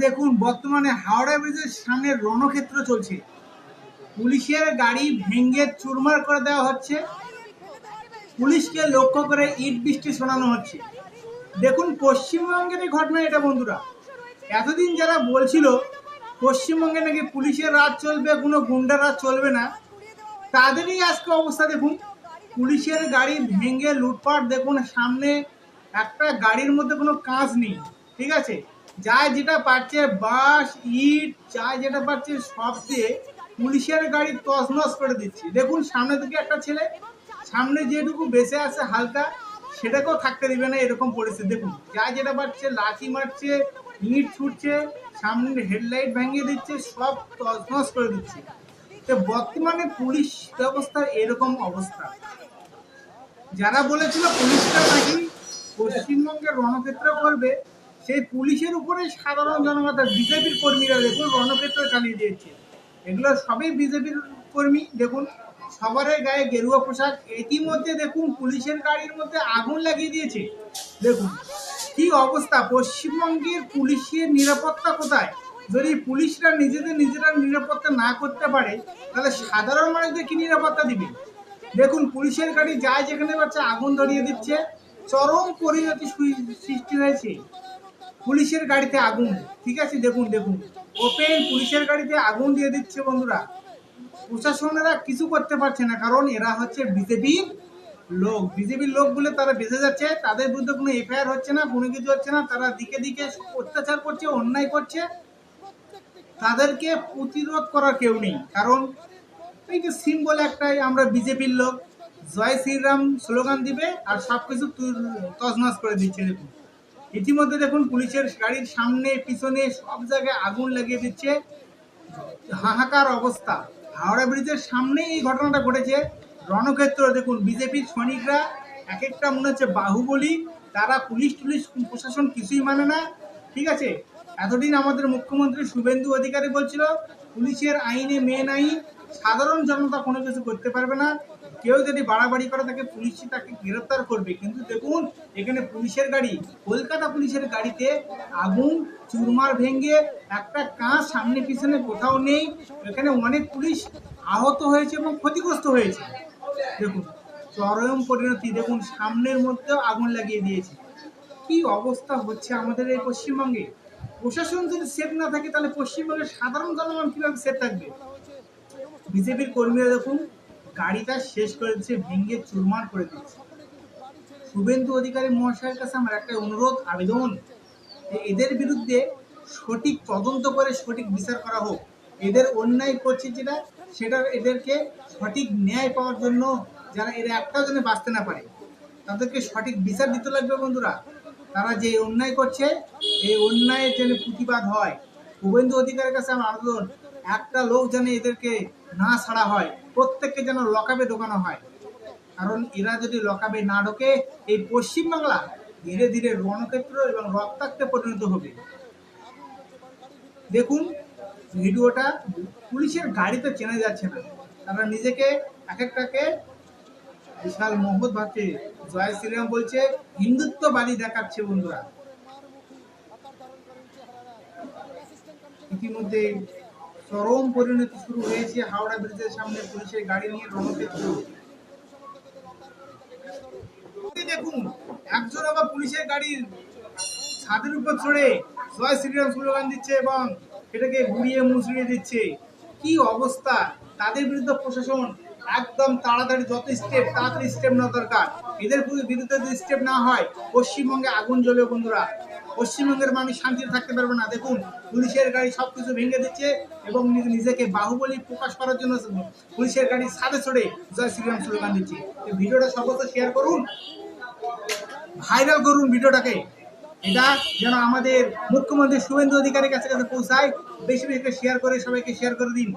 দেখুন বর্তমানে হাওড়া ব্রিজের সামনে রণক্ষেত্র চলছে। পুলিশের গাড়ি ভেঙে চুরমার করে দেওয়া হচ্ছে, পুলিশকে লক্ষ্য করে ইট বৃষ্টি শোনানো হচ্ছে। দেখুন পশ্চিমবঙ্গের এই ঘটনা এটা বন্ধুরা। এতদিন যারা বলছিল পশ্চিমবঙ্গে নাকি পুলিশের রাজ চলবে, কোনো গুন্ডা রাজ চলবে না, তাদেরই আজকে অবস্থা দেখুন। পুলিশের গাড়ি ভেঙে লুটপাট, দেখুন সামনে একটা গাড়ির মধ্যে কোনো কাজ নেই, ঠিক আছে, যাই যেটা পাচ্ছে বাঁশ ইট যাই যেটা পাচ্ছে সব দিয়ে পুলিশের গাড়ি তছনছ করে দিচ্ছে। দেখুন সামনে দিকে একটা ছেলে সামনে যেটুকু বেঁচে আছে হালকা, সেটাকেও থাকতে দিবে না, এরকম পরিস্থিতি। দেখুন যাই যেটা পাচ্ছে লাঠি মারছে, ইট ছুটছে, সামনে হেডলাইট ভেঙে দিচ্ছে, সব তছনছ করে দিচ্ছে। তো বর্তমানে পুলিশ ব্যবস্থার এরকম অবস্থা। যারা বলেছিল পুলিশটা নাকি পশ্চিমবঙ্গের রণক্ষেত্র করবে, সেই পুলিশের উপরে সাধারণ জনগণ বিজেপির কর্মীরা দেখুন রণক্ষেত্র চালিয়ে দিয়েছে। এগুলো সবই বিজেপির কর্মী। দেখুন সবার গায়ে গেরুয়া পোশাক। ইতিমধ্যে দেখুন পুলিশের গাড়ির মধ্যে আগুন লাগিয়ে দিয়েছে। দেখুন কি অবস্থা, পশ্চিমবঙ্গের পুলিশের নিরাপত্তা কোথায়? যদি পুলিশরা নিজেরা নিরাপত্তা না করতে পারে, তাহলে সাধারণ মানুষদের কি নিরাপত্তা দিবে? দেখুন পুলিশের গাড়ি যায় যেখানে পাচ্ছে আগুন ধরিয়ে দিচ্ছে। চরম পরিণতি সৃষ্টি হয়েছে পুলিশের গাড়িতে আগুন, ঠিক আছে। দেখুন দেখুন ওপেন পুলিশের গাড়িতে আগুন দিয়ে দিচ্ছে বন্ধুরা। প্রশাসনেরা কিছু করতে পারছে না, কারণ এরা হচ্ছে বিজেপির লোক। বিজেপির লোক বলে তারা বেঁচে যাচ্ছে, তাদের বিরুদ্ধে কোনো এফআইআর হচ্ছে না, কোনো কিছু হচ্ছে না। তারা দিকে দিকে অত্যাচার করছে, অন্যায় করছে, তাদেরকে প্রতিরোধ করার কেউ নেই। কারণ এই যে সিম্বল একটাই, আমরা বিজেপির লোক, জয় শ্রীরাম স্লোগান দিবে আর সবকিছু তছনছ করে দিচ্ছে। দেখুন ইতিমধ্যে দেখুন পুলিশের গাড়ির সামনে পিছনে সব জায়গায় আগুন লাগিয়ে দিচ্ছে। হাহাকার অবস্থা। হাওড়া ব্রিজের সামনেই এই ঘটনাটা ঘটেছে। রণক্ষেত্র দেখুন, বিজেপির সৈনিকরা এক একটা মনে হচ্ছে বাহুবলী, তারা পুলিশ প্রশাসন কিছুই মানে না, ঠিক আছে। এতদিন আমাদের মুখ্যমন্ত্রী শুভেন্দু অধিকারী বলছিল পুলিশের আইনে মেন আইন, সাধারণ জনতা কোনো কিছু করতে পারবে না, কেউ যদি বাড়াবাড়ি করে তাকে পুলিশ তাকে গ্রেফতার করবে। কিন্তু দেখুন এখানে পুলিশের গাড়ি, কলকাতা পুলিশের গাড়িতে আগুন, চুরমার ভেঙে একটা কাঁচ সামনে পিছনে কোথাও নেই। এখানে অনেক পুলিশ আহত হয়েছে এবং ক্ষতিগ্রস্ত হয়েছে। দেখুন চরম পরিণতি। দেখুন সামনের মধ্যেও আগুন লাগিয়ে দিয়েছে। কি অবস্থা হচ্ছে আমাদের এই পশ্চিমবঙ্গে। প্রশাসন যদি সেফ না থাকে, তাহলে পশ্চিমবঙ্গের সাধারণ জনগণ কিভাবে সেফ থাকবে? বিজেপির কর্মীরা দেখুন গাড়িটা শেষ করে দিচ্ছে, ভেঙে চুরমার করে দিচ্ছে। শুভেন্দু অধিকারী মহাশয়ের কাছে আমার একটা অনুরোধ আবেদন, যে এদের বিরুদ্ধে সঠিক তদন্ত করে সঠিক বিচার করা হোক। এদের অন্যায় করছে যেটা, সেটা এদেরকে সঠিক ন্যায় পাওয়ার জন্য, যারা এরা একটাও যেন বাঁচতে না পারে, তাদেরকে সঠিক বিচার দিতে লাগবে বন্ধুরা। তারা যে অন্যায় করছে, এই অন্যায়ের যেন প্রতিবাদ হয়। শুভেন্দু অধিকারের কাছে আমার আবেদন, একটা লোক যেন এদেরকে না ছাড়া হয়, প্রত্যেককে যেন লকআপে ঢোকানো হয়। কারণ এরা যদি লকআপে না ঢোকে, এই পশ্চিমবাংলা ধীরে ধীরে রণক্ষেত্র এবং রক্তাক্তে পরিণত হবে। দেখুন ভিডিওটা, পুলিশের গাড়িতে চেনা যাচ্ছে না, তারা নিজেকে এক একটাকে বিশাল মহৎ ভাবছে, জয় শ্রীরাম বলছে, হিন্দুত্ববাদী দেখাচ্ছে বন্ধুরা। ইতিমধ্যে চরম পরিণতি শুরু হয়েছে হাওড়া ব্রিজের সামনে পুলিশের গাড়ি নিয়ে রণক্ষেত্র। দেখুন একজন আবার পুলিশের গাড়ির ছাদের উপর চড়ে জয় শ্রীরাম স্লোগান দিচ্ছে এবং সেটাকে ঘুরিয়ে মুচড়িয়ে দিচ্ছে। কি অবস্থা! তাদের বিরুদ্ধে প্রশাসন একদম তাড়াতাড়ি যত স্টেপ, তাড়াতাড়ি স্টেপ নেওয়া দরকার। এদের বিরুদ্ধে যদি স্টেপ না হয়, পশ্চিমবঙ্গে আগুন জ্বলবে বন্ধুরা। পশ্চিমবঙ্গের মানুষ শান্তিতে থাকতে পারবে না। দেখুন পুলিশের গাড়ি সবকিছু ভেঙে দিচ্ছে এবং নিজেকে বাহুবলী প্রকাশ করার জন্য পুলিশের গাড়ি ছাদে চড়ে জয় শ্রীরাম স্লোগান দিচ্ছে। এই ভিডিওটা সর্বত্র শেয়ার করুন, ভাইরাল করুন ভিডিওটাকে। এটা যেন আমাদের মুখ্যমন্ত্রী শুভেন্দু অধিকারীর কাছে পৌঁছায়। বেশি বেশি শেয়ার করে সবাইকে শেয়ার করে দিন।